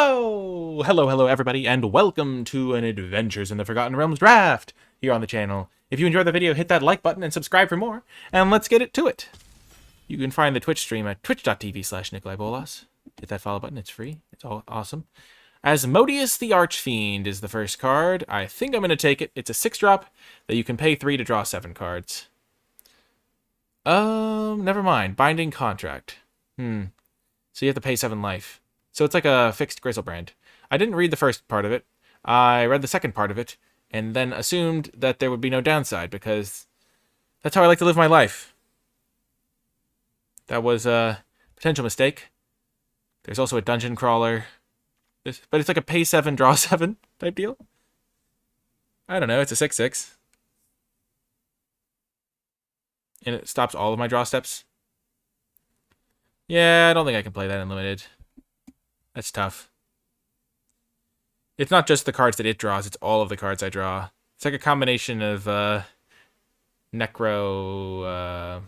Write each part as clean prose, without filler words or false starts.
Hello everybody, and welcome to an Adventures in the Forgotten Realms draft here on the channel. If you enjoyed the video, hit that like button and subscribe for more, and let's get it to it. You can find the Twitch stream at twitch.tv/NicolaiBolas. Hit that follow button, it's free, it's all awesome. Asmodeus the Archfiend is the first card. I think I'm going to take it. It's a 6-drop that you can pay 3 to draw 7 cards. Never mind. Binding Contract. So you have to pay 7 life. So it's like a fixed Grizzlebrand. I didn't read the first part of it. I read the second part of it, and then assumed that there would be no downside, because that's how I like to live my life. That was a potential mistake. There's also a Dungeon Crawler. But it's like a pay 7, draw 7 type deal. I don't know, it's a 6/6. And it stops all of my draw steps. Yeah, I don't think I can play that in limited. That's tough. It's not just the cards that it draws, it's all of the cards I draw. It's like a combination of Necro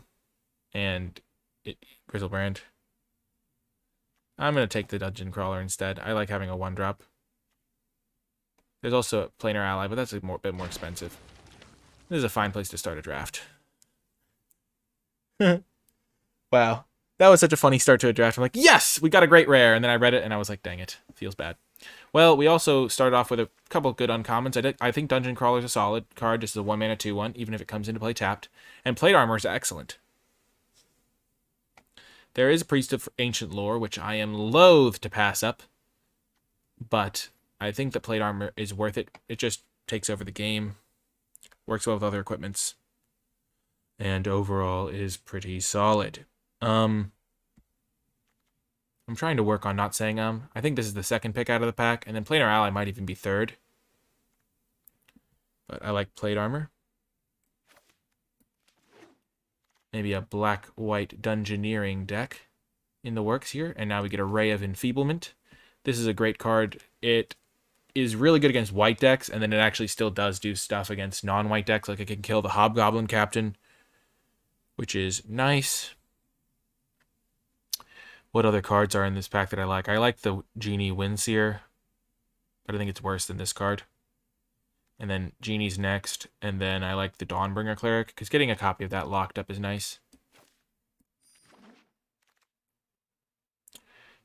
and Grizzlebrand. I'm going to take the Dungeon Crawler instead. I like having a 1-drop. There's also a Planar Ally, but that's a bit more expensive. This is a fine place to start a draft. Wow. That was such a funny start to a draft. I'm like, yes, we got a great rare. And then I read it and I was like, dang it. Feels bad. Well, we also started off with a couple of good uncommons. I think Dungeon Crawler is a solid card. Just a 1-mana 2/1, even if it comes into play tapped. And Plate Armor is excellent. There is a Priest of Ancient Lore, which I am loath to pass up. But I think that Plate Armor is worth it. It just takes over the game. Works well with other equipments. And overall is pretty solid. I'm trying to work on not saying I think this is the second pick out of the pack, and then Planar Ally might even be third. But I like Plate Armor. Maybe a black-white dungeoneering deck in the works here. And now we get a Ray of Enfeeblement. This is a great card. It is really good against white decks, and then it actually still does do stuff against non-white decks. Like it can kill the Hobgoblin Captain, which is nice. What other cards are in this pack that I like? I like the Genie Windseer, but I think it's worse than this card. And then Genie's next, and then I like the Dawnbringer Cleric, because getting a copy of that locked up is nice.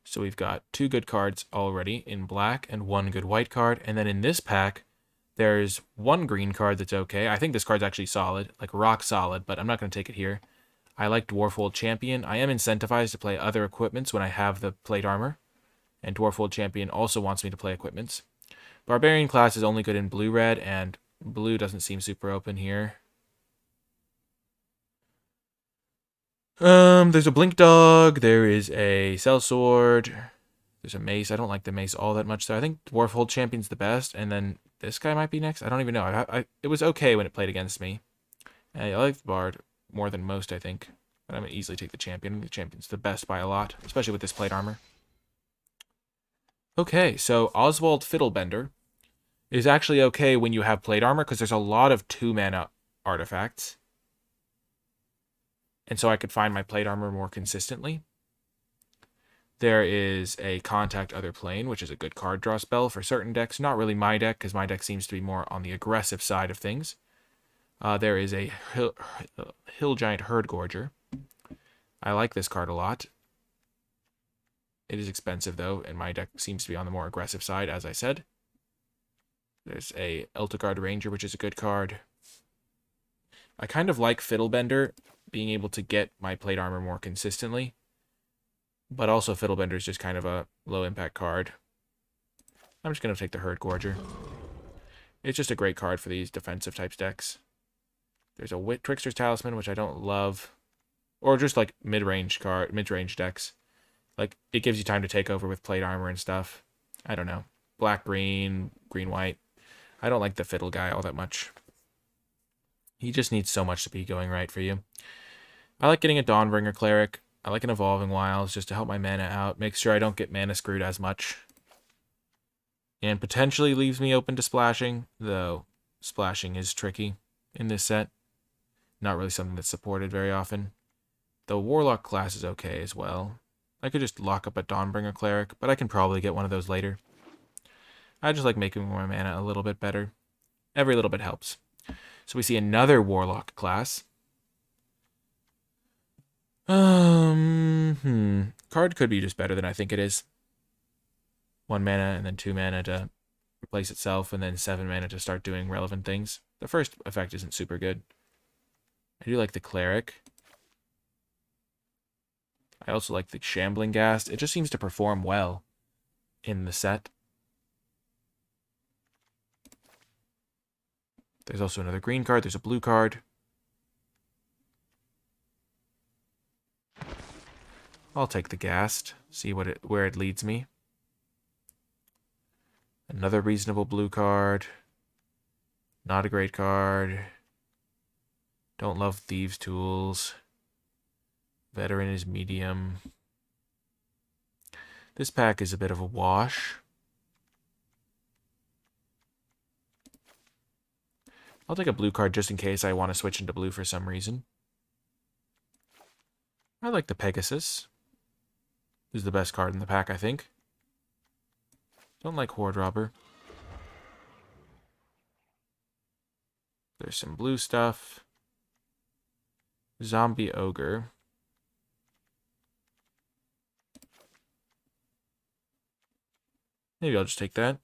So we've got 2 good cards already in black and 1 good white card. And then in this pack, there's 1 green card that's okay. I think this card's actually solid, like rock solid, but I'm not going to take it here. I like Dwarfwold Champion. I am incentivized to play other equipments when I have the Plate Armor. And Dwarfwold Champion also wants me to play equipments. Barbarian class is only good in blue-red, and blue doesn't seem super open here. There's a Blink Dog. There is a Sellsword. There's a Mace. I don't like the Mace all that much, so I think Dwarfwold Champion's the best, and then this guy might be next. I don't even know. It was okay when it played against me. And I like the Bard more than most, I think. But I'm going to easily take the Champion. The Champion's the best by a lot, especially with this Plate Armor. Okay, so Oswald Fiddlebender is actually okay when you have Plate Armor, because there's a lot of 2-mana artifacts. And so I could find my Plate Armor more consistently. There is a Contact Other Plane, which is a good card draw spell for certain decks. Not really my deck, because my deck seems to be more on the aggressive side of things. There is a Hill Giant Herdgorger. I like this card a lot. It is expensive, though, and my deck seems to be on the more aggressive side, as I said. There's a Eltegard Ranger, which is a good card. I kind of like Fiddlebender being able to get my Plate Armor more consistently. But also Fiddlebender is just kind of a low-impact card. I'm just going to take the Herdgorger. It's just a great card for these defensive types decks. There's a Trickster's Talisman, which I don't love. Or just like mid-range decks. Like, it gives you time to take over with Plate Armor and stuff. I don't know. Black-green, green-white. I don't like the Fiddle guy all that much. He just needs so much to be going right for you. I like getting a Dawnbringer Cleric. I like an Evolving Wilds just to help my mana out. Make sure I don't get mana screwed as much. And potentially leaves me open to splashing, though splashing is tricky in this set. Not really something that's supported very often. The Warlock class is okay as well. I could just lock up a Dawnbringer Cleric, but I can probably get one of those later. I just like making my mana a little bit better. Every little bit helps. So we see another Warlock class. Card could be just better than I think it is. 1 mana and then 2 mana to replace itself, and then 7 mana to start doing relevant things. The first effect isn't super good. I do like the Cleric. I also like the Shambling Ghast. It just seems to perform well in the set. There's also another green card. There's a blue card. I'll take the Ghast. See where it leads me. Another reasonable blue card. Not a great card. Don't love Thieves' Tools. Veteran is medium. This pack is a bit of a wash. I'll take a blue card just in case I want to switch into blue for some reason. I like the Pegasus. This is the best card in the pack, I think. Don't like Horde Robber. There's some blue stuff. Zombie Ogre. Maybe I'll just take that.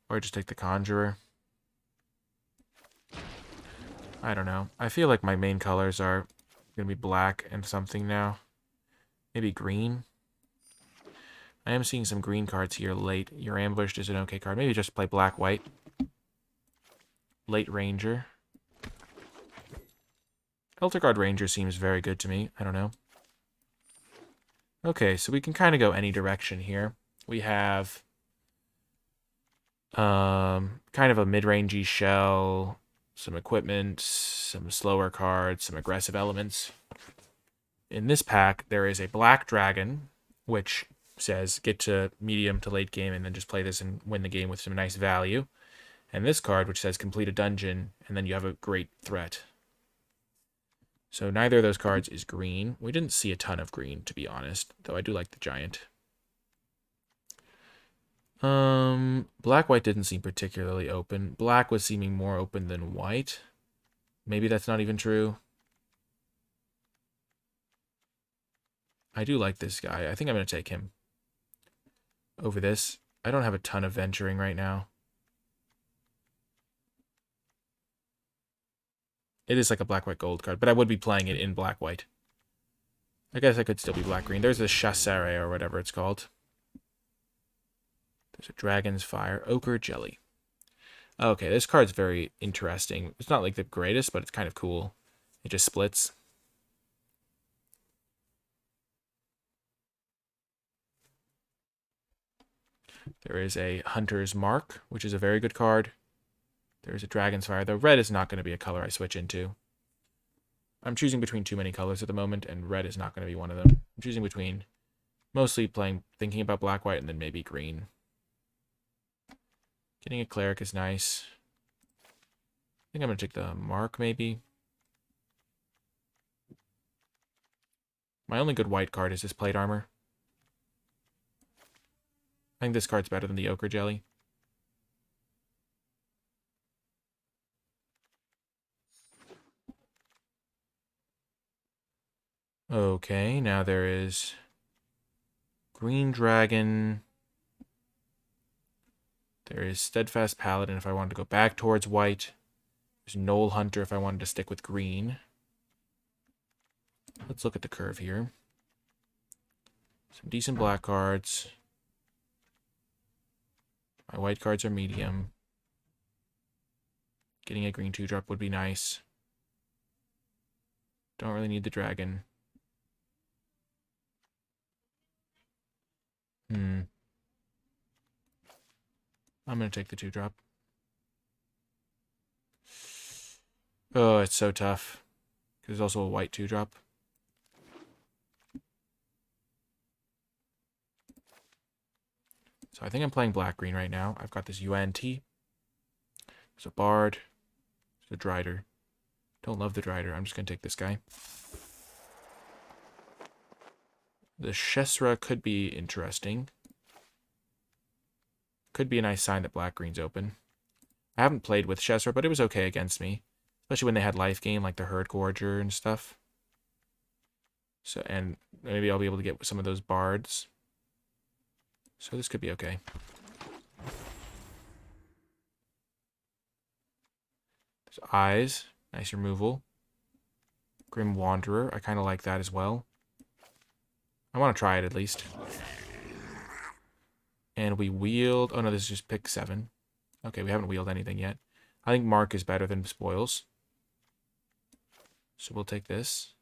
Or just take the Conjurer. I don't know. I feel like my main colors are going to be black and something now. Maybe green. I am seeing some green cards here late. You're Ambushed is an okay card. Maybe just play black-white. Late Ranger. Elderguard Ranger seems very good to me. I don't know. Okay, so we can kind of go any direction here. We have kind of a mid-rangey shell, some equipment, some slower cards, some aggressive elements. In this pack, there is a black dragon, which says get to medium to late game and then just play this and win the game with some nice value. And this card, which says complete a dungeon, and then you have a great threat. So neither of those cards is green. We didn't see a ton of green, to be honest, though I do like the giant. Black-white didn't seem particularly open. Black was seeming more open than white. Maybe that's not even true. I do like this guy. I think I'm going to take him over this. I don't have a ton of venturing right now. It is like a black-white gold card, but I would be playing it in black-white. I guess I could still be black-green. There's a Chassare or whatever it's called. There's a Dragon's Fire. Ochre Jelly. Okay, this card's very interesting. It's not like the greatest, but it's kind of cool. It just splits. There is a Hunter's Mark, which is a very good card. There's a Dragon's Fire, though red is not going to be a color I switch into. I'm choosing between too many colors at the moment, and red is not going to be one of them. I'm choosing between mostly thinking about black-white, and then maybe green. Getting a Cleric is nice. I think I'm going to take the Mark, maybe. My only good white card is this Plate Armor. I think this card's better than the Ochre Jelly. Okay, now there is Green Dragon. There is Steadfast Paladin if I wanted to go back towards white. There's Knoll Hunter if I wanted to stick with green. Let's look at the curve here. Some decent black cards. My white cards are medium. Getting a green 2-drop would be nice. Don't really need the dragon. I'm going to take the 2-drop. Oh, it's so tough. There's also a white 2-drop. So I think I'm playing black-green right now. I've got this UNT. There's a Bard. There's a Drider. Don't love the Drider. I'm just going to take this guy. The Shesra could be interesting. Could be a nice sign that black-green's open. I haven't played with Shesra, but it was okay against me. Especially when they had life gain, like the Herd Gorger and stuff. So, and maybe I'll be able to get some of those bards. So this could be okay. There's Eyes. Nice removal. Grim Wanderer. I kind of like that as well. I want to try it at least. And we wield... Oh no, this is just pick 7. Okay, we haven't wheeled anything yet. I think Mark is better than Spoils. So we'll take this.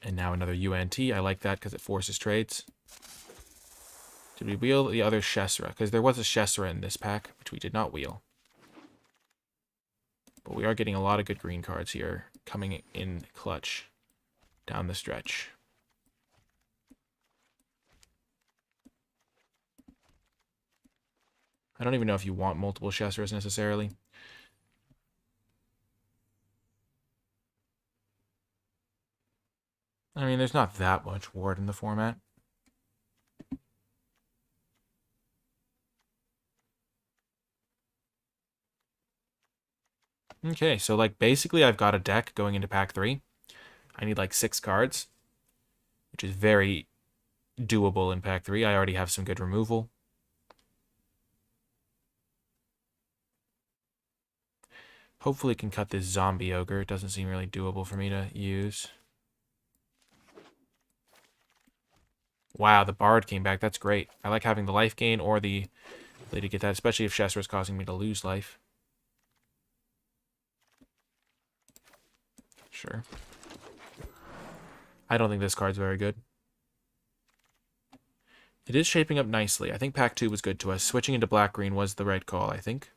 And now another UNT. I like that because it forces trades. Did we wheel the other Shesra? Because there was a Shesra in this pack, which we did not wheel. But we are getting a lot of good green cards here, coming in clutch down the stretch. I don't even know if you want multiple Shesras necessarily. I mean, there's not that much ward in the format. Okay, so like basically I've got a deck going into pack 3. I need like 6 cards, which is very doable in pack 3. I already have some good removal. Hopefully can cut this zombie ogre. It doesn't seem really doable for me to use. Wow, the Bard came back. That's great. I like having the life gain or the ability to get that, especially if Shesra is causing me to lose life. Sure. I don't think this card's very good. It is shaping up nicely. I think pack 2 was good to us. Switching into black-green was the right call, I think.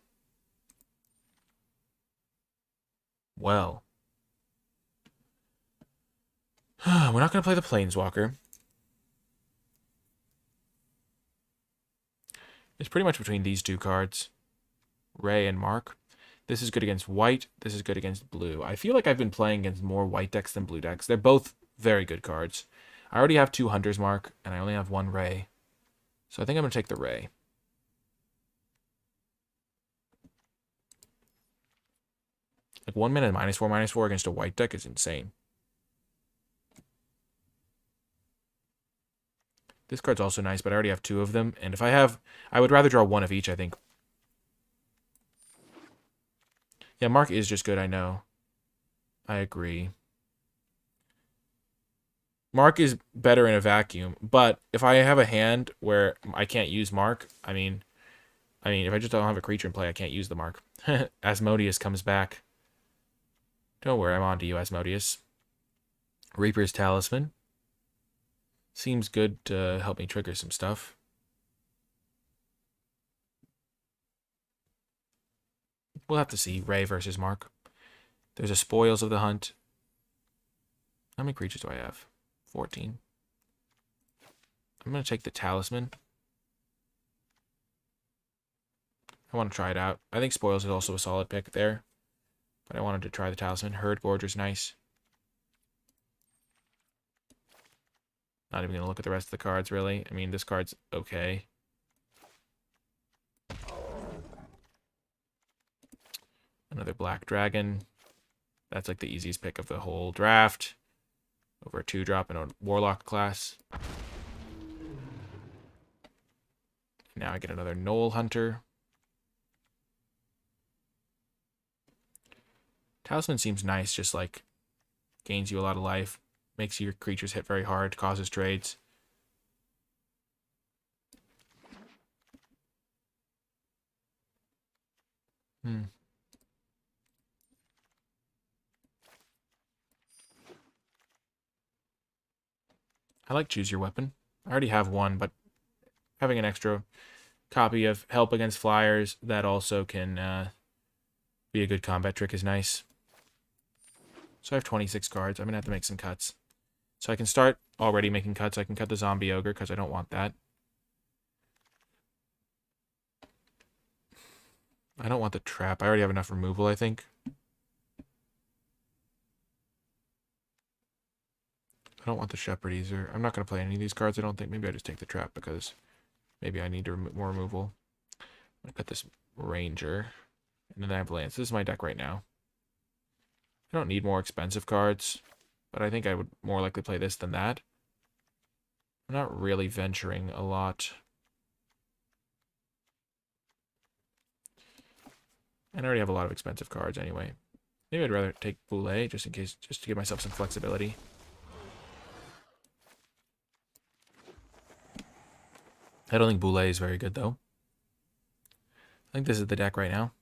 Well. We're not going to play the Planeswalker. It's pretty much between these 2 cards. Ray and Mark. This is good against white. This is good against blue. I feel like I've been playing against more white decks than blue decks. They're both very good cards. I already have 2 Hunter's Mark, and I only have 1 Ray. So I think I'm going to take the Ray. Like 1 minute -4/-4 against a white deck is insane. This card's also nice, but I already have 2 of them. And if I have... I would rather draw 1 of each, I think. Yeah, Mark is just good, I know. I agree. Mark is better in a vacuum, but if I have a hand where I can't use Mark, I mean, if I just don't have a creature in play, I can't use the Mark. Asmodeus comes back. Don't worry, I'm on to you, Asmodeus. Reaper's Talisman. Seems good to help me trigger some stuff. We'll have to see. Ray versus Mark. There's a Spoils of the Hunt. How many creatures do I have? 14. I'm going to take the Talisman. I want to try it out. I think Spoils is also a solid pick there. But I wanted to try the Talisman. Herd Gorger's nice. Not even going to look at the rest of the cards, really. I mean, this card's okay. Another Black Dragon. That's like the easiest pick of the whole draft. Over a 2-drop in a Warlock class. Now I get another Knoll Hunter. Talisman seems nice, just like gains you a lot of life. Makes your creatures hit very hard, causes trades. I like Choose Your Weapon. I already have 1, but having an extra copy of Help Against Flyers that also can be a good combat trick is nice. So I have 26 cards. I'm going to have to make some cuts. So I can start already making cuts. I can cut the Zombie Ogre because I don't want that. I don't want the trap. I already have enough removal, I think. I don't want the Shepherd either. I'm not going to play any of these cards, I don't think. Maybe I just take the trap because maybe I need more removal. I'm going to cut this Ranger. And then I have Lance. This is my deck right now. I don't need more expensive cards, but I think I would more likely play this than that. I'm not really venturing a lot. And I already have a lot of expensive cards anyway. Maybe I'd rather take Boule just in case, just to give myself some flexibility. I don't think Boule is very good though. I think this is the deck right now.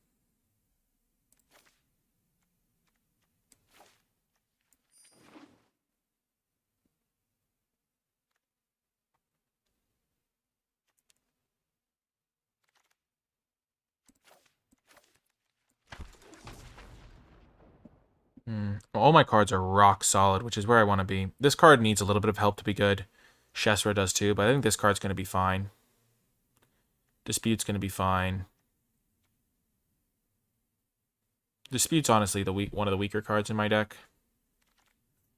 All my cards are rock solid, which is where I want to be. This card needs a little bit of help to be good. Shesra does too, but I think this card's going to be fine. Dispute's going to be fine. Dispute's honestly one of the weaker cards in my deck.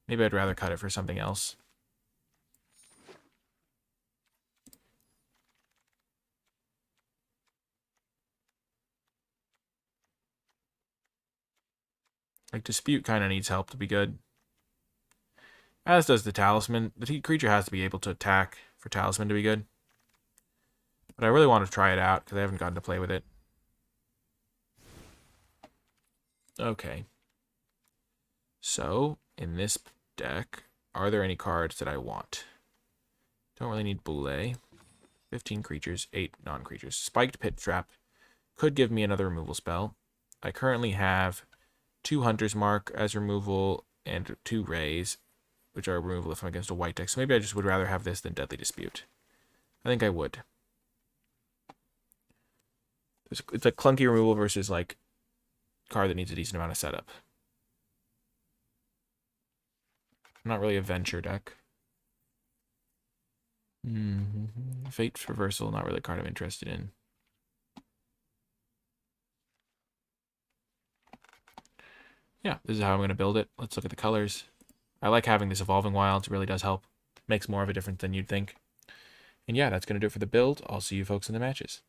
Maybe I'd rather cut it for something else. Like, Dispute kind of needs help to be good. As does the Talisman. The creature has to be able to attack for Talisman to be good. But I really want to try it out because I haven't gotten to play with it. Okay. So, in this deck, are there any cards that I want? Don't really need Boule. 15 creatures, 8 non-creatures. Spiked Pit Trap could give me another removal spell. I currently have 2 Hunter's Mark as removal and 2 Rays, which are removal if I'm against a white deck. So maybe I just would rather have this than Deadly Dispute. I think I would. It's a clunky removal versus like card that needs a decent amount of setup. I'm not really a venture deck. Fate's Reversal, not really a card I'm interested in. Yeah, this is how I'm going to build it. Let's look at the colors. I like having this Evolving Wilds. It really does help. Makes more of a difference than you'd think. And yeah, that's going to do it for the build. I'll see you folks in the matches.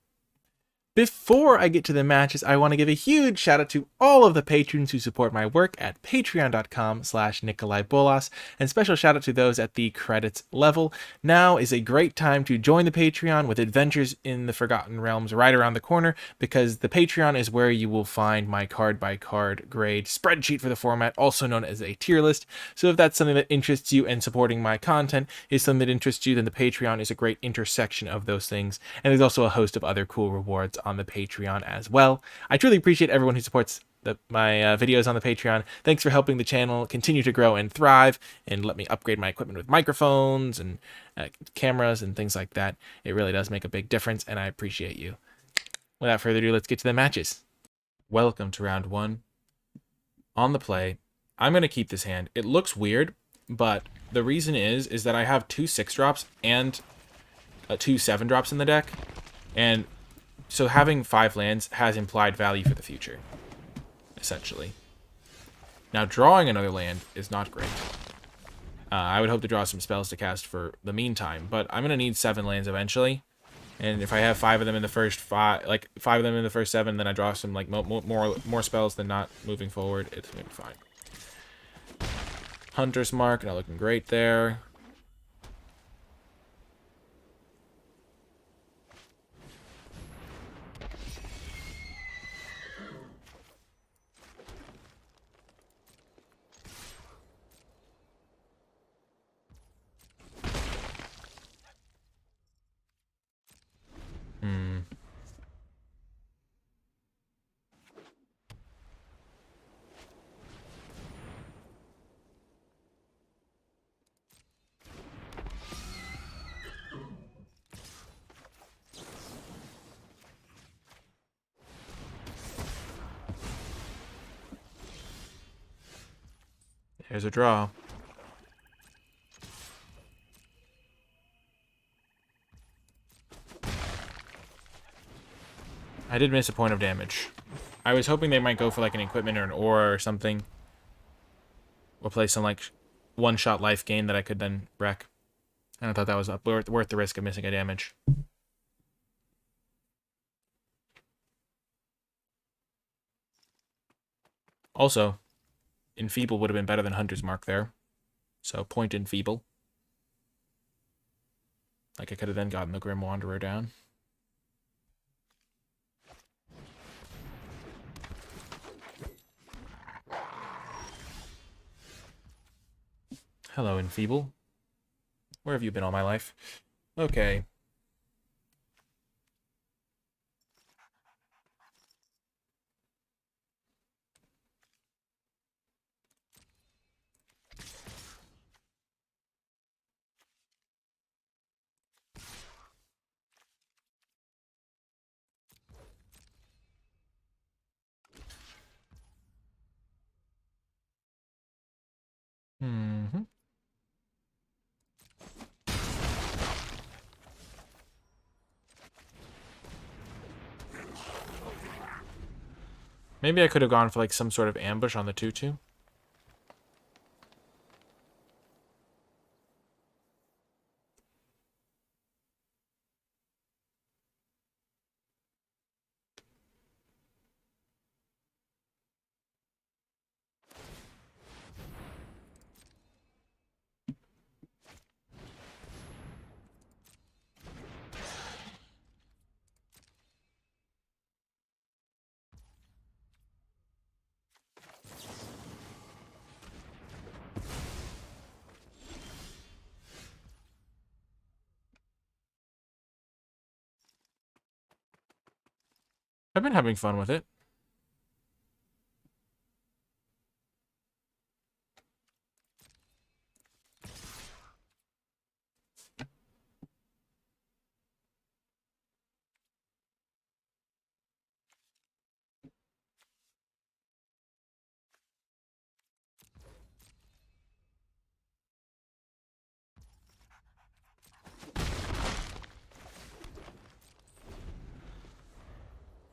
Before I get to the matches, I want to give a huge shout out to all of the patrons who support my work at patreon.com/NicolaiBolas, and special shout out to those at the credits level. Now is a great time to join the Patreon with Adventures in the Forgotten Realms right around the corner, because the Patreon is where you will find my card-by-card grade spreadsheet for the format, also known as a tier list. So if that's something that interests you and supporting my content is something that interests you, then the Patreon is a great intersection of those things. And there's also a host of other cool rewards on the Patreon as well. I truly appreciate everyone who supports my videos on the Patreon. Thanks for helping the channel continue to grow and thrive, and let me upgrade my equipment with microphones and cameras and things like that. It really does make a big difference, and I appreciate you. Without further ado, let's get to the matches. Welcome to round 1. On the play, I'm going to keep this hand. It looks weird, but the reason is that I have 2 6-drops and 2 7-drops in the deck, and so having 5 lands has implied value for the future, essentially. Now, drawing another land is not great. I would hope to draw some spells to cast for the meantime, but I'm going to need 7 lands eventually. And if I have 5 of them in the first 5, like 5 of them in the first 7, then I draw some like more spells than not moving forward. It's going to be fine. Hunter's Mark, not looking great there. Here's a draw. I did miss a point of damage. I was hoping they might go for like an equipment or an aura or something. Or play some like one-shot life gain that I could then wreck. And I thought that was worth the risk of missing a damage. Also, Enfeeble would have been better than Hunter's Mark there. So point Enfeeble. Like I could have then gotten the Grim Wanderer down. Hello, Enfeeble. Where have you been all my life? Okay. Mm-hmm. Maybe I could have gone for like some sort of ambush on the 2-2. I've been having fun with it.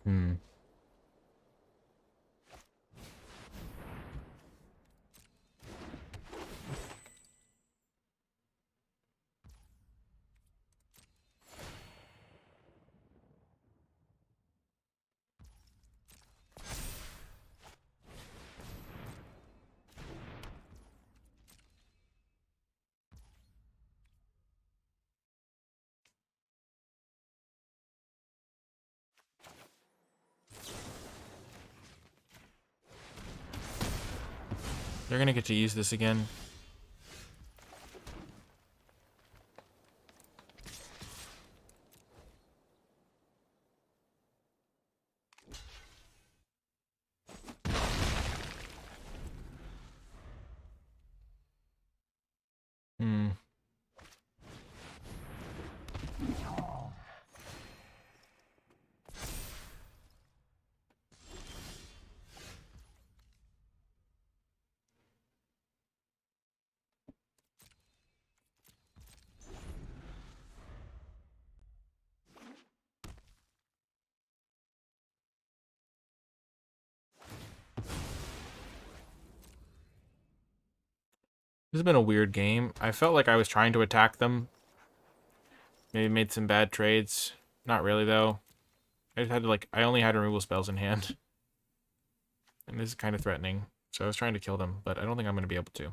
Hmm. They're gonna get to use this again. Hmm. This has been a weird game. I felt like I was trying to attack them. Maybe made some bad trades. Not really, though. I just had to, like, I only had removal spells in hand. And this is kind of threatening. So I was trying to kill them, but I don't think I'm going to be able to.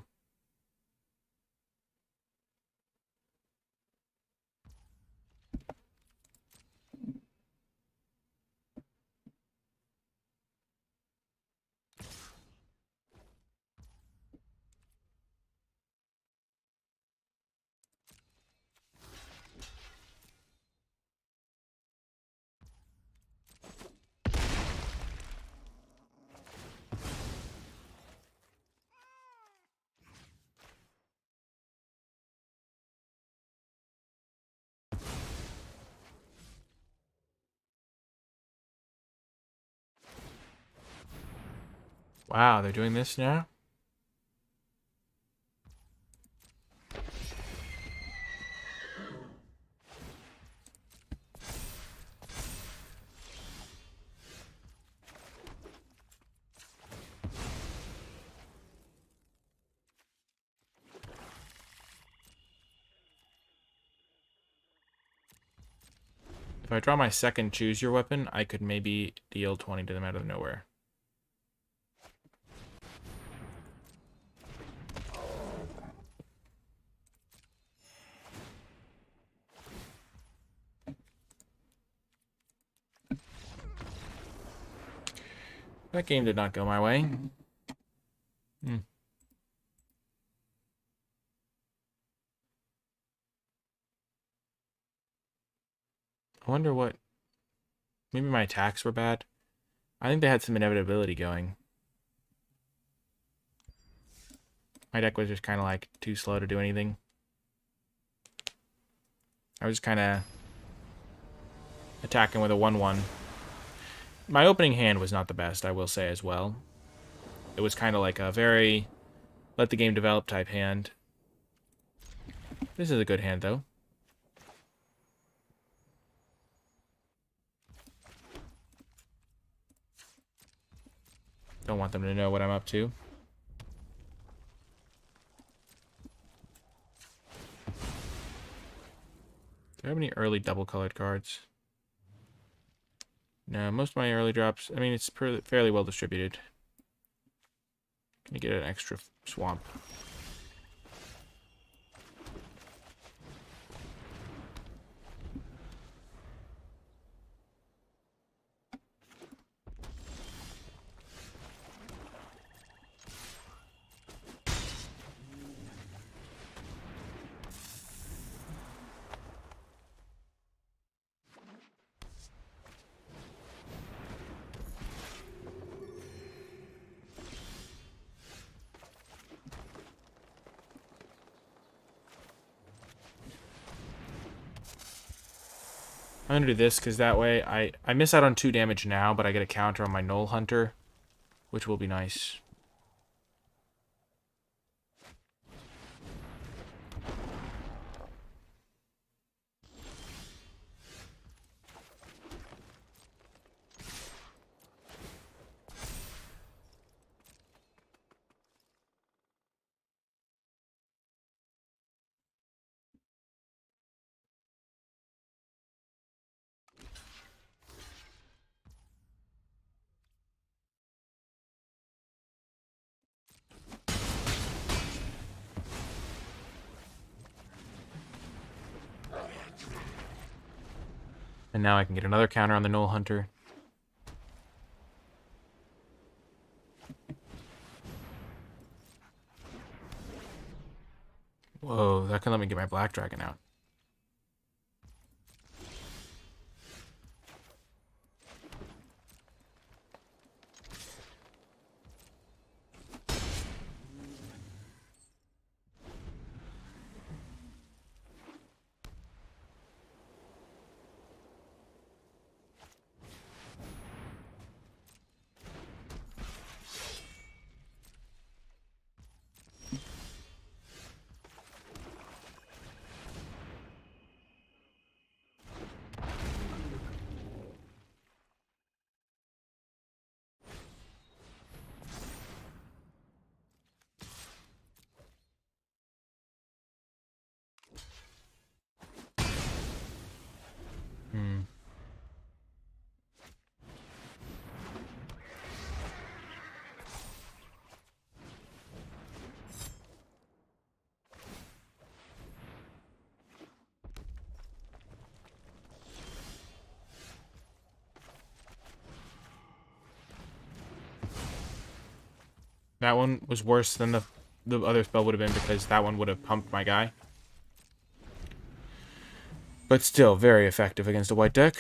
Wow, they're doing this now? If I draw my second choose your weapon, I could maybe deal 20 to them out of nowhere. That game did not go my way. Hmm. I wonder what... Maybe my attacks were bad. I think they had some inevitability going. My deck was just kind of like too slow to do anything. I was kind of attacking with a 1/1. My opening hand was not the best, I will say as well. It was kind of like a very let the game develop type hand. This is a good hand, though. Don't want them to know what I'm up to. Do I have any early double-colored cards? No, most of my early drops... I mean, it's fairly well distributed. Can you get an extra swamp? I'm going to do this because that way I miss out on 2 damage now, but I get a counter on my Knoll Hunter, which will be nice. And now I can get another counter on the Knoll Hunter. Whoa, that can let me get my Black Dragon out. That one was worse than the other spell would have been because that one would have pumped my guy. But still, very effective against a white deck.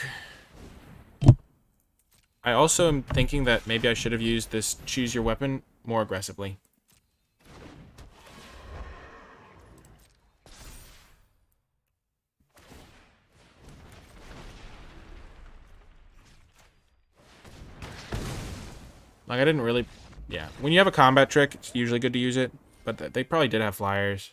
I also am thinking that maybe I should have used this choose your weapon more aggressively. Like, I didn't really... Yeah, when you have a combat trick, it's usually good to use it. But they probably did have flyers.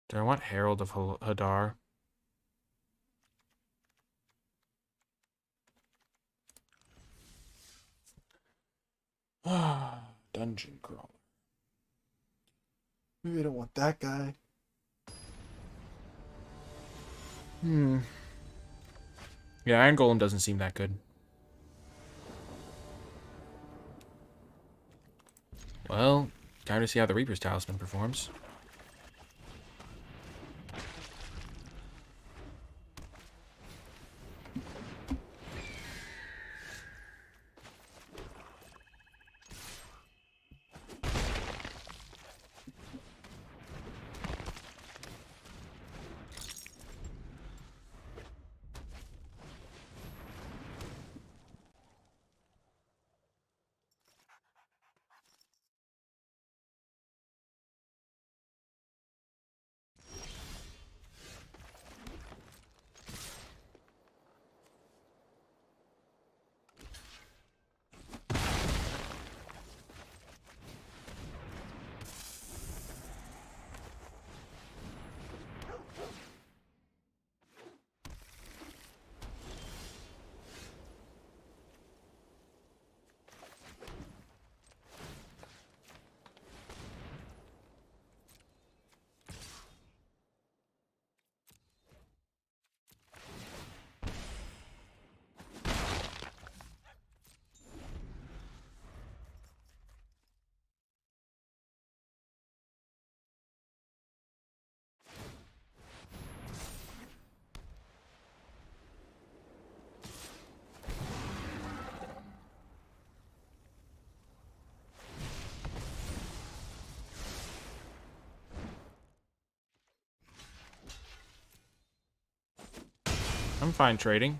Do I want Herald of Hadar? Dungeon crawler. Maybe I don't want that guy. Yeah, Iron Golem doesn't seem that good. Well, time to see how the Reaper's Talisman performs. I'm fine trading.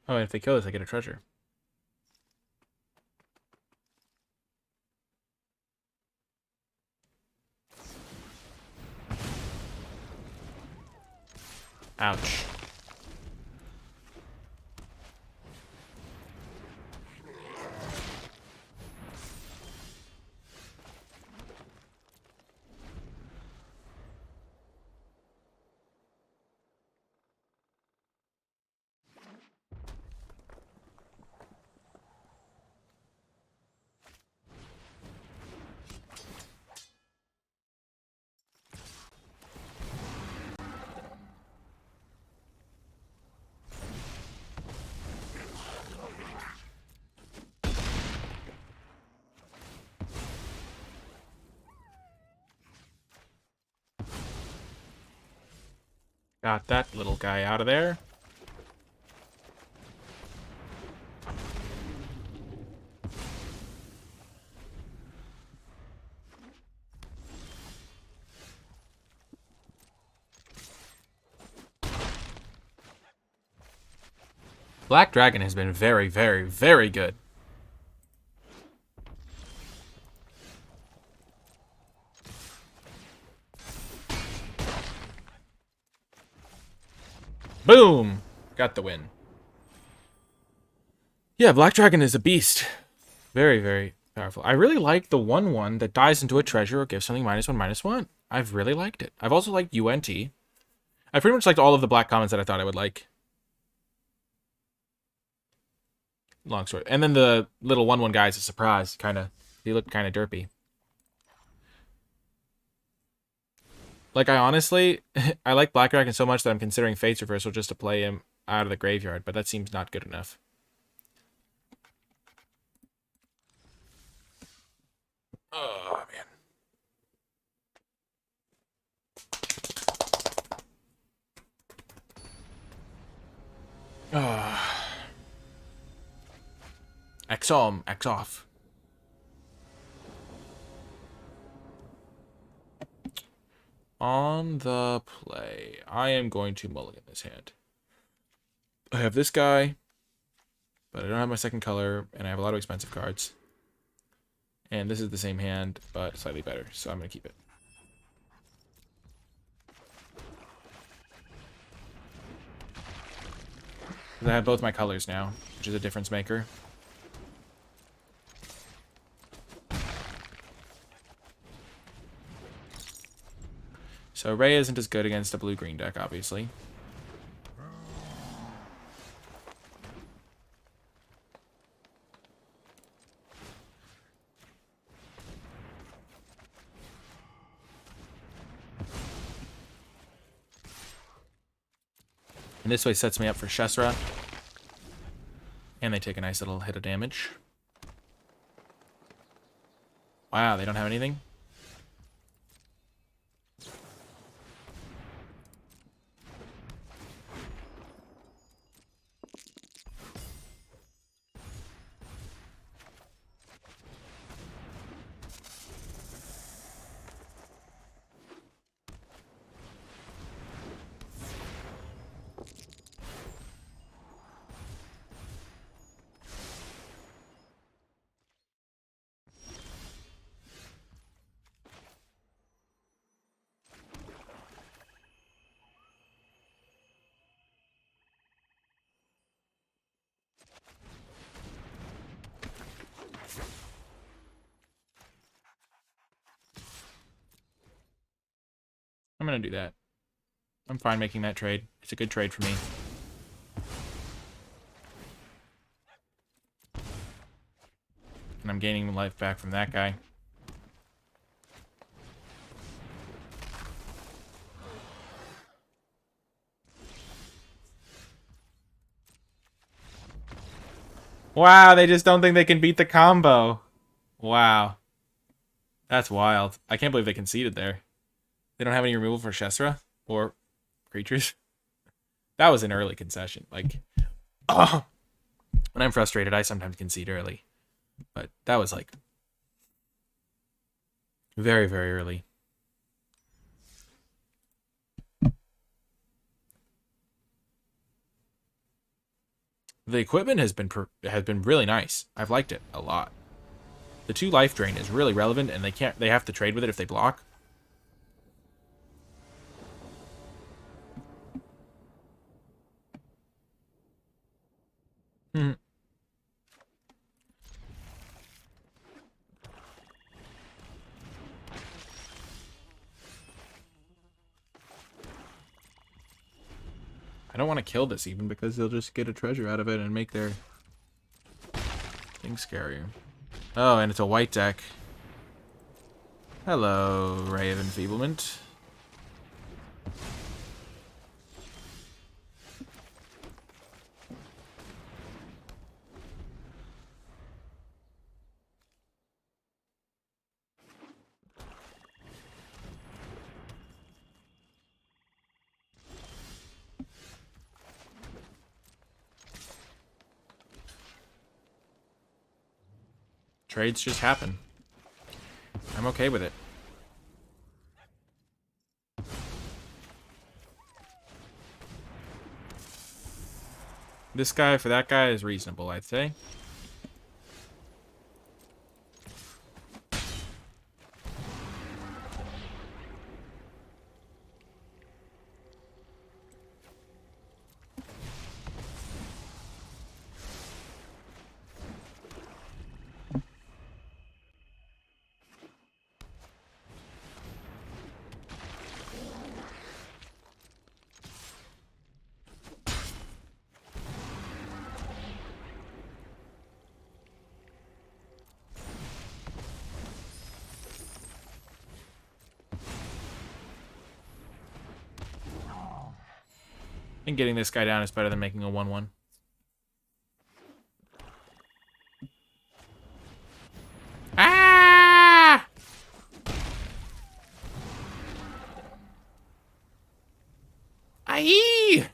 Oh, and if they kill us, I get a treasure. Ouch. Got that little guy out of there. Black Dragon has been very, very, very good. Boom! Got the win. Yeah, Black Dragon is a beast. Very, very powerful. I really like the 1/1 that dies into a treasure or gives something -1/-1. I've really liked it. I've also liked UNT. I pretty much liked all of the black commons that I thought I would like. Long story. And then the little 1/1 guy is a surprise. He looked kind of derpy. Like, I honestly, I like Black Dragon so much that I'm considering Fate's Reversal just to play him out of the graveyard, but that seems not good enough. Oh, man. X on, X off. On the play, I am going to mulligan this hand. I have this guy, but I don't have my second color, and I have a lot of expensive cards. And this is the same hand, but slightly better, so I'm going to keep it. I have both my colors now, which is a difference maker. So Ray isn't as good against a blue-green deck, obviously. And this way sets me up for Shesra. And they take a nice little hit of damage. Wow, they don't have anything? I'm going to do that. I'm fine making that trade. It's a good trade for me. And I'm gaining life back from that guy. Wow, they just don't think they can beat the combo. Wow. That's wild. I can't believe they conceded there. They don't have any removal for Shesra or creatures. That was an early concession. Like, oh, when I'm frustrated, I sometimes concede early. But that was like very, very early. The equipment has been really nice. I've liked it a lot. The 2 life drain is really relevant, and they have to trade with it if they block. Hmm. I don't want to kill this even because they'll just get a treasure out of it and make their thing scarier. Oh, and it's a white deck. Hello, Ray of Enfeeblement. Trades just happen. I'm okay with it. This guy for that guy is reasonable, I'd say. I think getting this guy down is better than making a 1-1. Ah! Aye!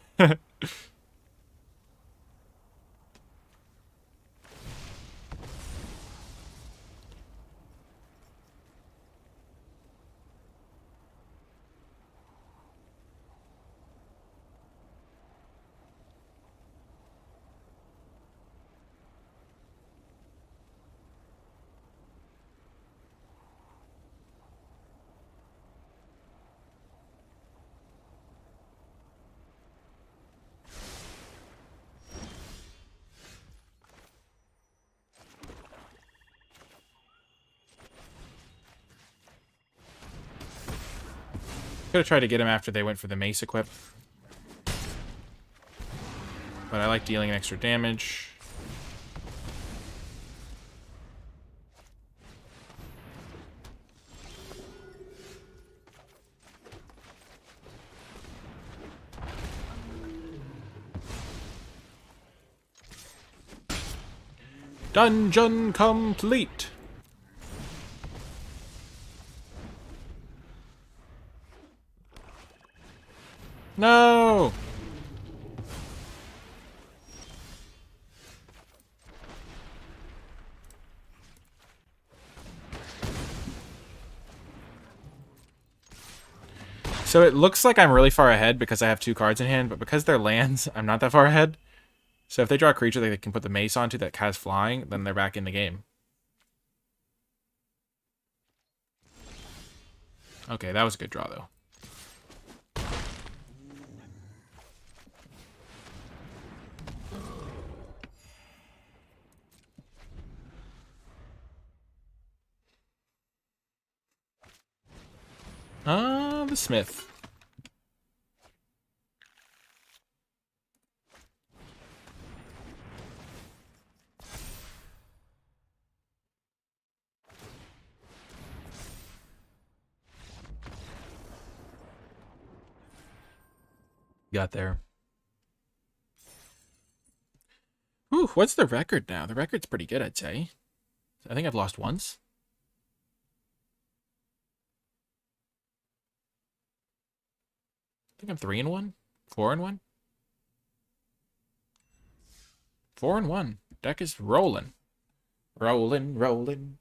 Could have tried to get him after they went for the mace equip. But I like dealing extra damage. Dungeon complete! No! So it looks like I'm really far ahead because I have 2 cards in hand, but because they're lands, I'm not that far ahead. So if they draw a creature that they can put the mace onto that has flying, then they're back in the game. Okay, that was a good draw, though. The Smith. Got there. Ooh, what's the record now? The record's pretty good, I'd say. I think I've lost once. I think I'm 3-1? 4-1? 4-1. Deck is rolling. Rolling, rolling.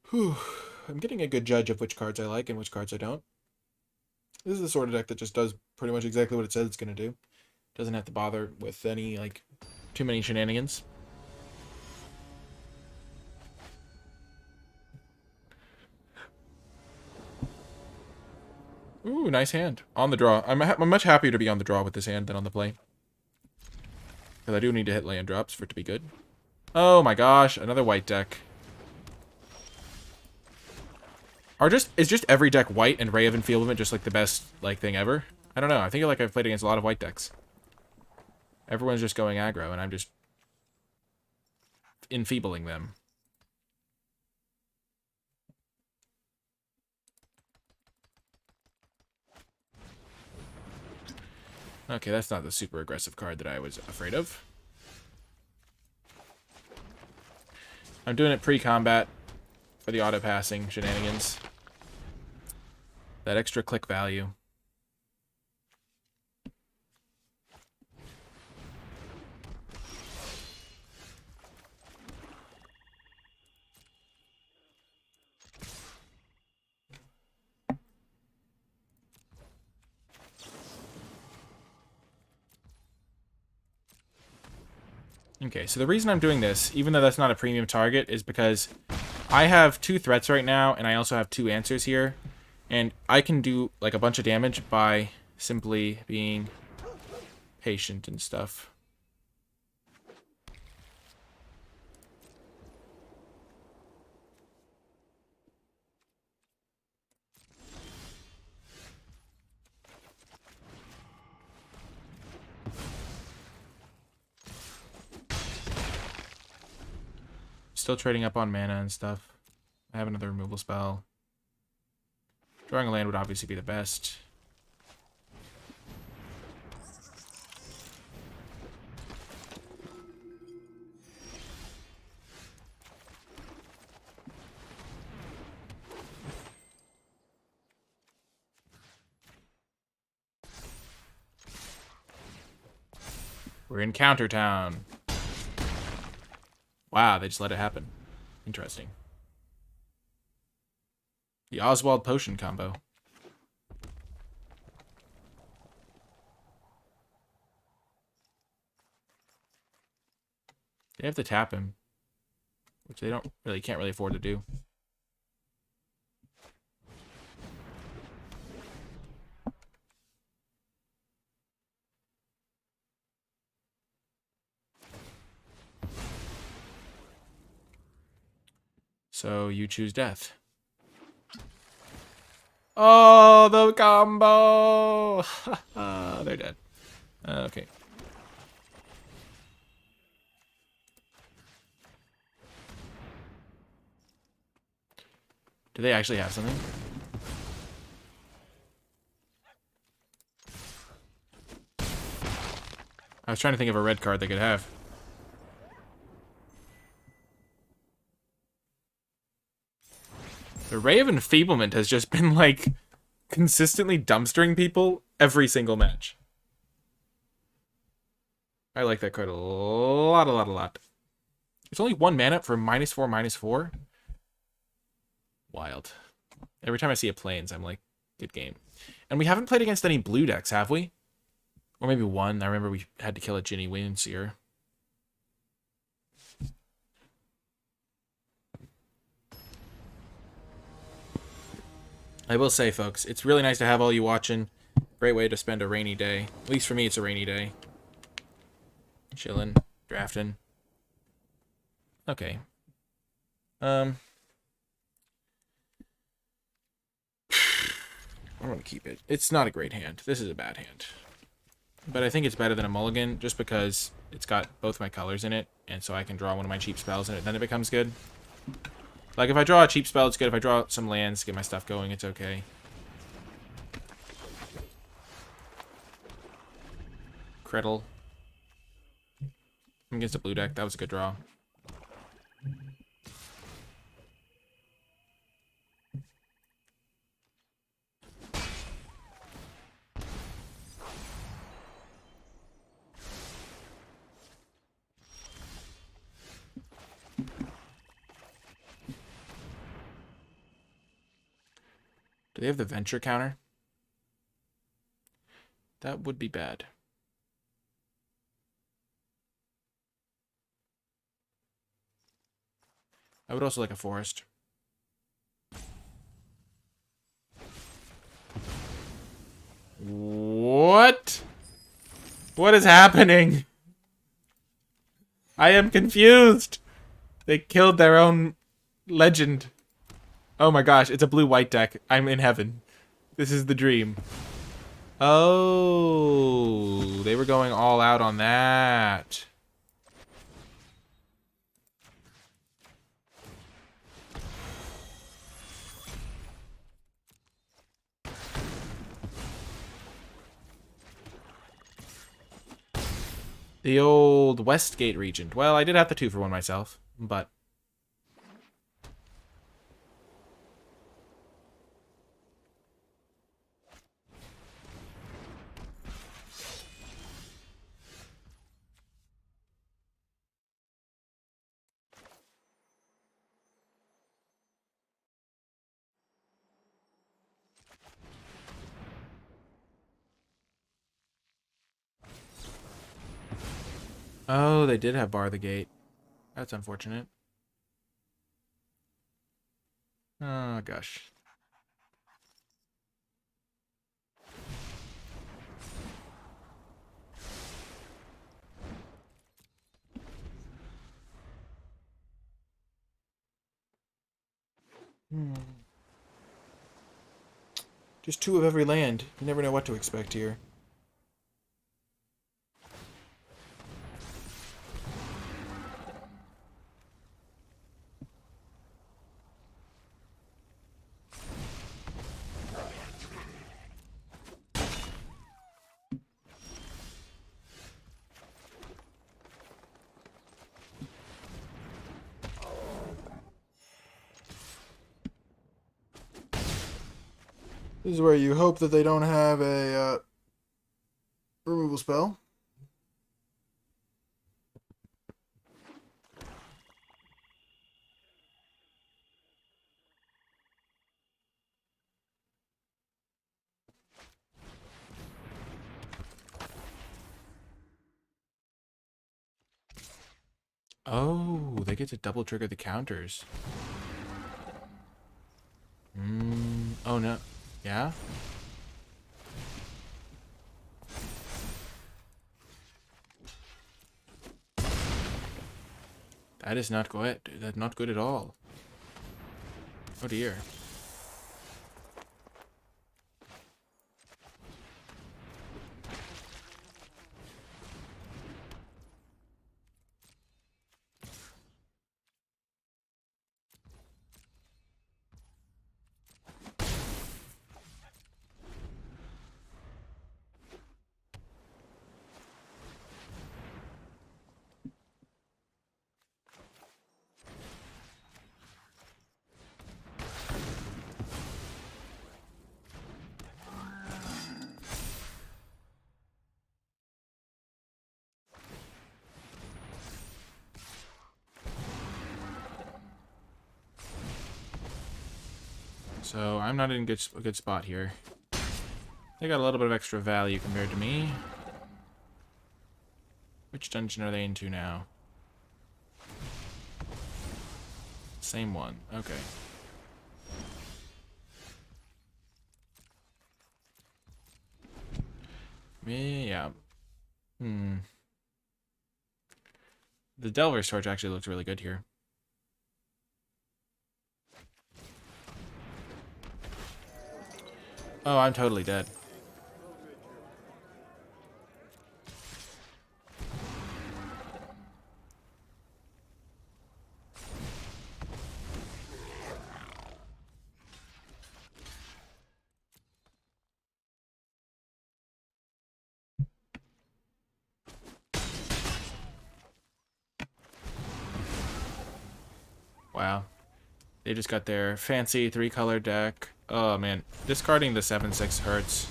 Whew. I'm getting a good judge of which cards I like and which cards I don't. This is the sort of deck that just does pretty much exactly what it says it's going to do. Doesn't have to bother with any, like, too many shenanigans. Ooh, nice hand. On the draw. I'm much happier to be on the draw with this hand than on the play. Because I do need to hit land drops for it to be good. Oh my gosh, another white deck. Is just every deck white and Ray of Enfeeblement just like the best like thing ever? I don't know. I think like I've played against a lot of white decks. Everyone's just going aggro and I'm just enfeebling them. Okay, that's not the super aggressive card that I was afraid of. I'm doing it pre-combat for the auto-passing shenanigans. That extra click value. Okay, so the reason I'm doing this, even though that's not a premium target, is because I have 2 threats right now, and I also have 2 answers here. And I can do, like, a bunch of damage by simply being patient and stuff. Still trading up on mana and stuff. I have another removal spell. Drawing a land would obviously be the best. We're in Counter Town. Wow, they just let it happen. Interesting. The Oswald Potion combo. They have to tap him, which they can't really afford to do. So you choose death. Oh, the combo! They're dead. Okay. Do they actually have something? I was trying to think of a red card they could have. The Ray of Enfeeblement has just been, like, consistently dumpstering people every single match. I like that card a lot. It's only 1 mana for -4/-4. Wild. Every time I see a Plains, I'm like, good game. And we haven't played against any blue decks, have we? Or maybe one. I remember we had to kill a Ginny Windseer. I will say, folks, it's really nice to have all you watching. Great way to spend a rainy day. At least for me, it's a rainy day. Chilling, drafting. Okay. I'm gonna keep it. It's not a great hand. This is a bad hand. But I think it's better than a mulligan, just because it's got both my colors in it, and so I can draw one of my cheap spells in it, then it becomes good. Like, if I draw a cheap spell, it's good. If I draw some lands, get my stuff going, it's okay. Criddle. I'm against a blue deck. That was a good draw. Do they have the venture counter? That would be bad. I would also like a forest. What? What is happening? I am confused. They killed their own legend. Oh my gosh, it's a blue-white deck. I'm in heaven. This is the dream. Oh, they were going all out on that. The old Westgate Regent. Well, I did have the 2-for-1 myself, but... Oh, they did have Bar the Gate. That's unfortunate. Oh, gosh. Just 2 of every land. You never know what to expect here. This is where you hope that they don't have a removal spell. Oh, they get to double trigger the counters. Oh no. Yeah? That is not good. That's not good at all. Oh dear. So I'm not in a good spot here. They got a little bit of extra value compared to me. Which dungeon are they into now? Same one. Okay. Yeah. The Delver's Torch actually looks really good here. Oh, I'm totally dead. Wow. They just got their fancy 3-color deck. Oh, man. Discarding the 7/6 hurts.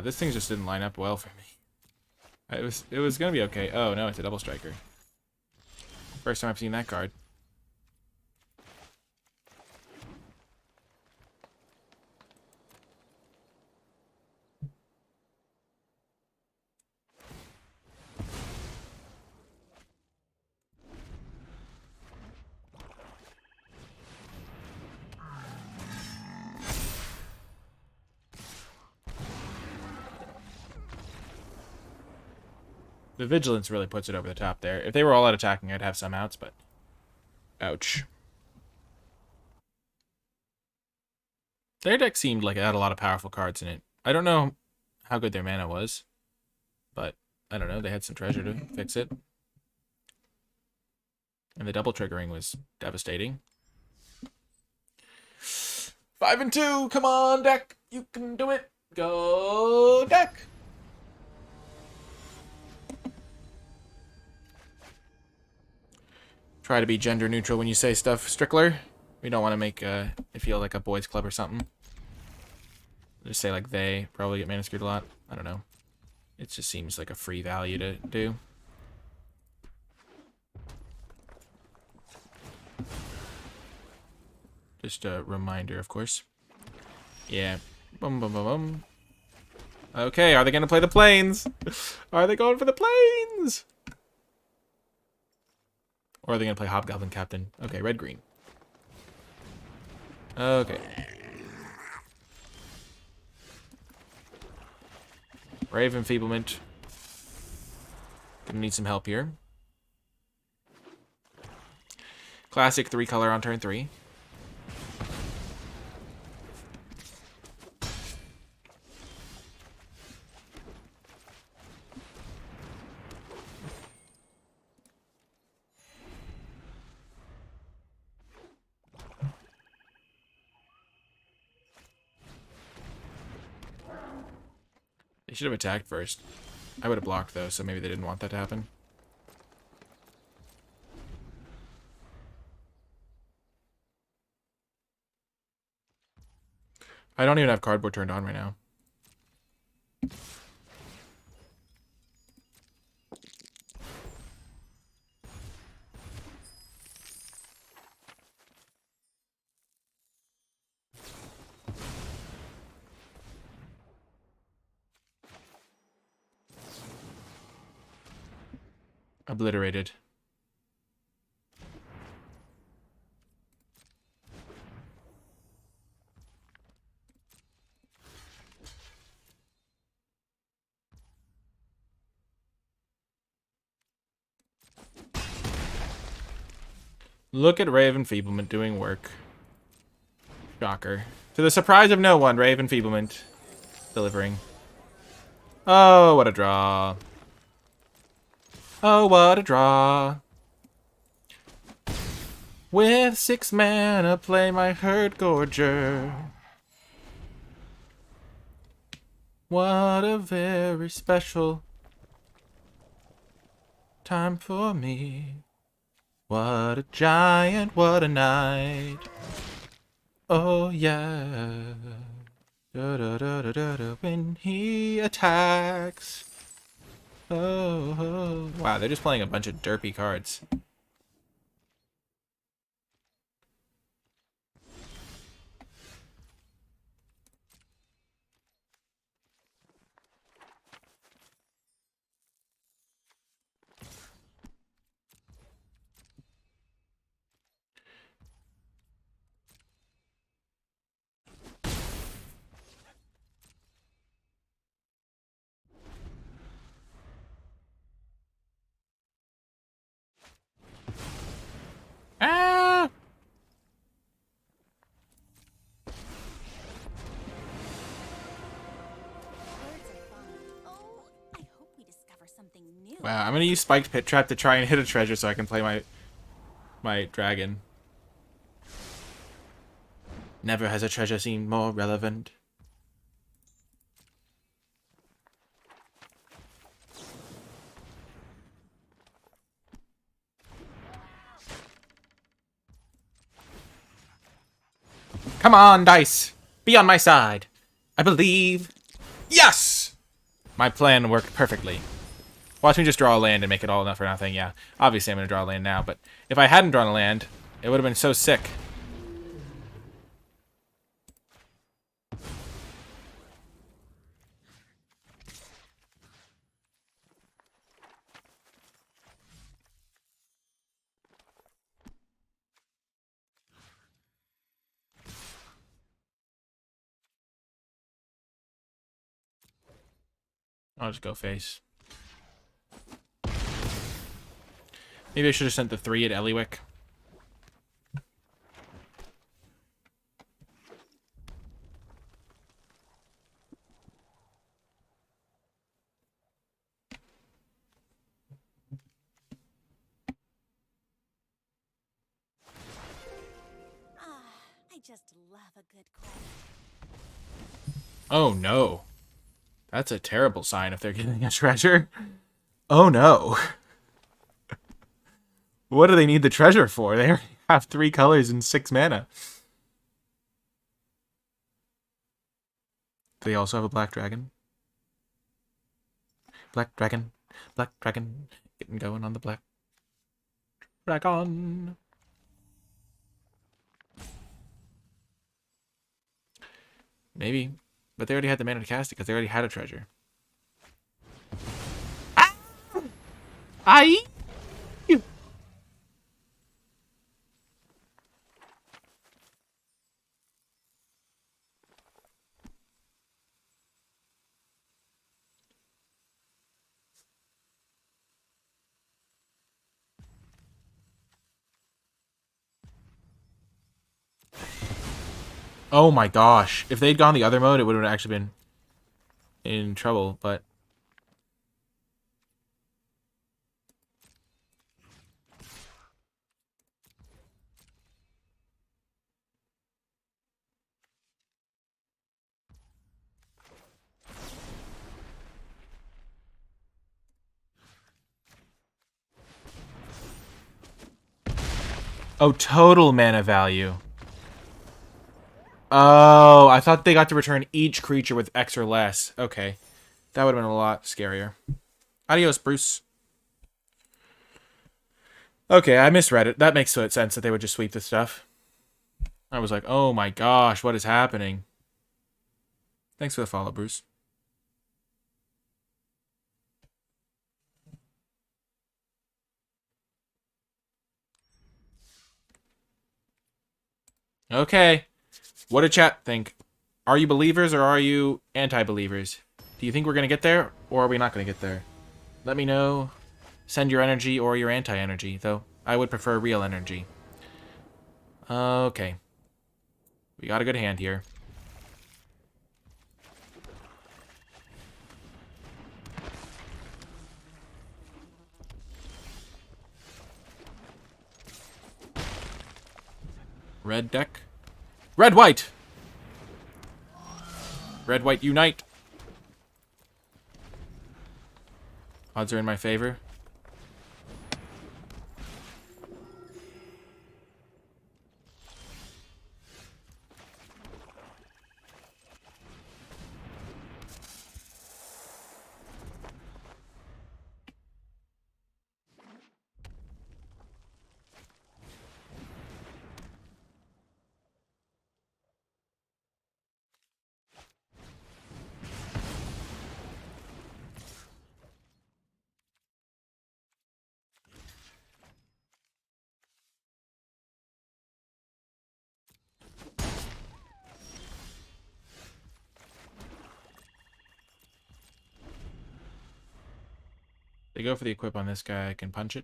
This thing just didn't line up well for me. It was gonna be okay. Oh, no, it's a double striker. First time I've seen that card. The Vigilance really puts it over the top there. If they were all out attacking, I'd have some outs, but... Ouch. Their deck seemed like it had a lot of powerful cards in it. I don't know how good their mana was, but I don't know. They had some treasure to fix it. And the double triggering was devastating. 5 and 2! Come on, deck! You can do it! Go, deck! Try to be gender neutral when you say stuff, Strickler. We don't want to make it feel like a boys club or something. Just say like they probably get mana screwed a lot. I don't know. It just seems like a free value to do. Just a reminder, of course. Yeah. Bum bum bum bum. Okay, are they gonna play the planes? Are they going for the planes? Or are they going to play Hobgoblin Captain? Okay, red-green. Okay. Brave Enfeeblement. Gonna need some help here. Classic 3-color on turn 3. They should have attacked first. I would have blocked though, so maybe they didn't want that to happen. I don't even have cardboard turned on right now. Obliterated. Look at Ray of Enfeeblement doing work. Shocker. To the surprise of no one, Ray of Enfeeblement delivering. Oh, what a draw. Oh, what a draw. With 6 mana, play my Hurt Gorger. What a very special time for me. What a giant, what a night. Oh yeah. Da, da, da, da, da, da, when he attacks. Oh, oh. Wow, they're just playing a bunch of derpy cards. Wow, I'm gonna use Spiked Pit Trap to try and hit a treasure so I can play my dragon. Never has a treasure seemed more relevant. Come on, dice! Be on my side! I believe... Yes! My plan worked perfectly. Watch me just draw a land and make it all enough for nothing, yeah. Obviously I'm gonna draw a land now, but if I hadn't drawn a land, it would have been so sick. I'll just go face. Maybe I should have sent the 3 at Eliwick. I just love a good quest. Oh no. That's a terrible sign if they're getting a treasure. Oh no. What do they need the treasure for? They already have 3 colors and 6 mana. Do they also have a black dragon? Black dragon. Black dragon. Getting going on the black dragon. Maybe. But they already had the mana to cast it because they already had a treasure. Ah! I. Oh my gosh. If they'd gone the other mode, it would have actually been in trouble, but... Oh, total mana value. Oh, I thought they got to return each creature with X or less. Okay. That would have been a lot scarier. Adios, Bruce. Okay, I misread it. That makes sense that they would just sweep this stuff. I was like, oh my gosh, what is happening? Thanks for the follow, Bruce. Okay. What did chat think? Are you believers or are you anti-believers? Do you think we're going to get there or are we not going to get there? Let me know. Send your energy or your anti-energy, though I would prefer real energy. Okay. We got a good hand here. Red deck. Red-white! Red-white unite! Odds are in my favor. They go for the equip on this guy, I can punch it.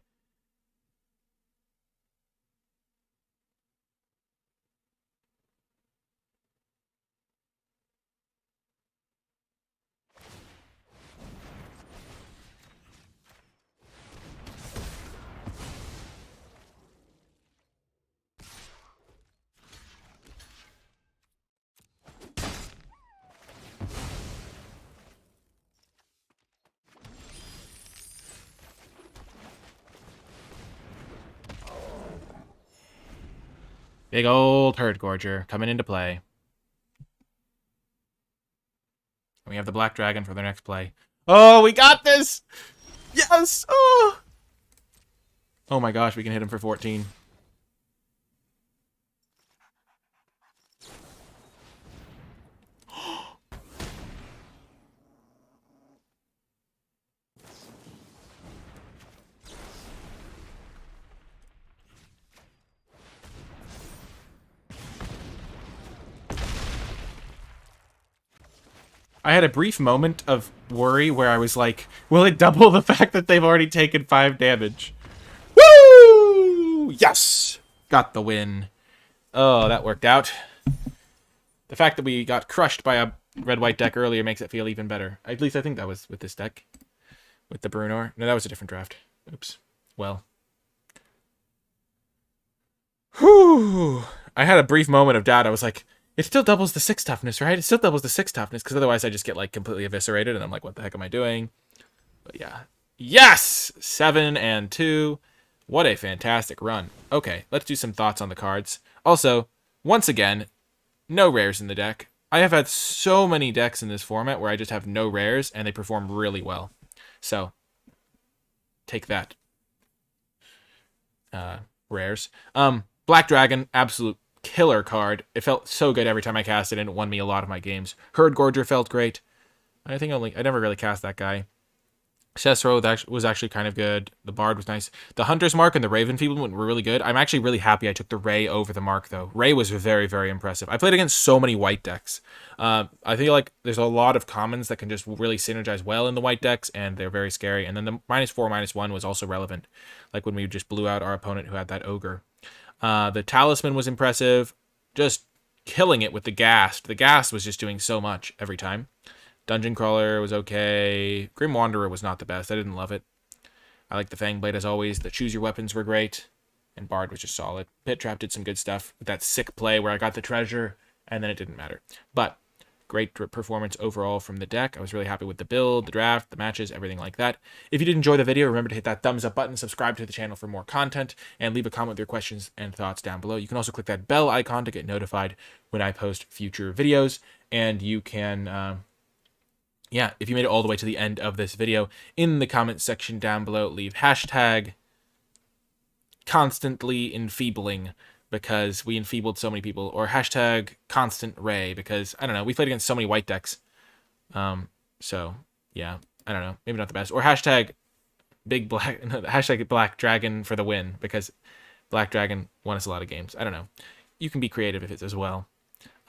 Big old herd gorger coming into play. We have the Black Dragon for their next play. Oh, we got this! Yes! Oh! Oh my gosh, we can hit him for 14. I had a brief moment of worry where I was like, will it double the fact that they've already taken 5 damage? Woo! Yes! Got the win. Oh, that worked out. The fact that we got crushed by a red-white deck earlier makes it feel even better. At least I think that was with this deck. With the Brunor. No, that was a different draft. Oops. Well. Whew. I had a brief moment of doubt. I was like, it still doubles the 6 toughness, right? It still doubles the 6 toughness, because otherwise I just get, like, completely eviscerated, and I'm like, what the heck am I doing? But yeah. Yes! 7 and 2. What a fantastic run. Okay, let's do some thoughts on the cards. Also, once again, no rares in the deck. I have had so many decks in this format where I just have no rares, and they perform really well. So, take that. Rares. Black Dragon, absolute killer card. It felt so good every time I cast it, and it won me a lot of my games. Herd Gorger felt great. I never really cast that guy. Cesaro was actually kind of good. The Bard was nice. The Hunter's Mark and the Raven Feeblement were really good. I'm actually really happy I took the Ray over the Mark, though. Ray was very, very impressive. I played against so many white decks. I feel like there's a lot of commons that can just really synergize well in the white decks, and they're very scary. And then the -4, -1 was also relevant, like when we just blew out our opponent who had that Ogre. The Talisman was impressive. Just killing it with the Ghast. The Ghast was just doing so much every time. Dungeon Crawler was okay. Grim Wanderer was not the best. I didn't love it. I like the Fangblade as always. The Choose Your Weapons were great. And Bard was just solid. Pit Trap did some good stuff with that sick play where I got the treasure, and then it didn't matter. But great performance overall from the deck. I was really happy with the build, the draft, the matches, everything like that. If you did enjoy the video, remember to hit that thumbs up button, subscribe to the channel for more content, and leave a comment with your questions and thoughts down below. You can also click that bell icon to get notified when I post future videos, and you can... yeah, if you made it all the way to the end of this video, in the comment section down below, leave hashtag constantly enfeebling because we enfeebled so many people, or hashtag constant ray because, I don't know, we played against so many white decks. So, yeah, I don't know, maybe not the best. Or hashtag hashtag Black Dragon for the win because Black Dragon won us a lot of games. I don't know. You can be creative if it's as well.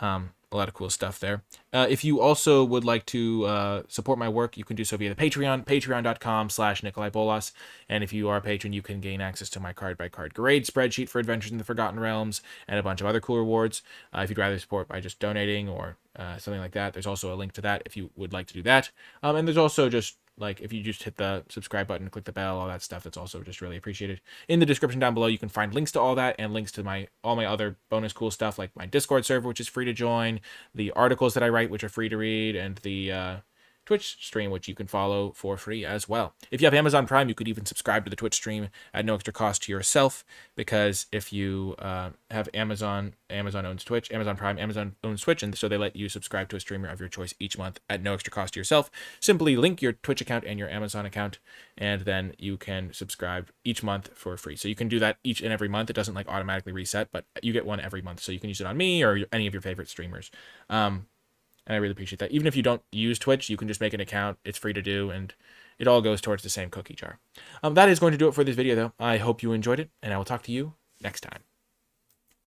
A lot of cool stuff there. If you also would like to support my work, you can do so via the Patreon, patreon.com/NicolaiBolas. And if you are a patron, you can gain access to my card-by-card grade spreadsheet for Adventures in the Forgotten Realms and a bunch of other cool rewards. If you'd rather support by just donating or something like that, there's also a link to that if you would like to do that. And there's also just like if you just hit the subscribe button, click the bell, all that stuff, that's also just really appreciated. In the description down below, you can find links to all that and links to all my other bonus cool stuff like my Discord server, which is free to join, the articles that I write, which are free to read, and the Twitch stream, which you can follow for free as well. If you have Amazon Prime, you could even subscribe to the Twitch stream at no extra cost to yourself, because if you have Amazon owns Twitch, Amazon Prime, Amazon owns Twitch, and so they let you subscribe to a streamer of your choice each month at no extra cost to yourself. Simply link your Twitch account and your Amazon account, and then you can subscribe each month for free. So you can do that each and every month. It doesn't like automatically reset, but you get one every month, so you can use it on me or any of your favorite streamers. And I really appreciate that. Even if you don't use Twitch, you can just make an account. It's free to do, and it all goes towards the same cookie jar. That is going to do it for this video, though. I hope you enjoyed it, and I will talk to you next time.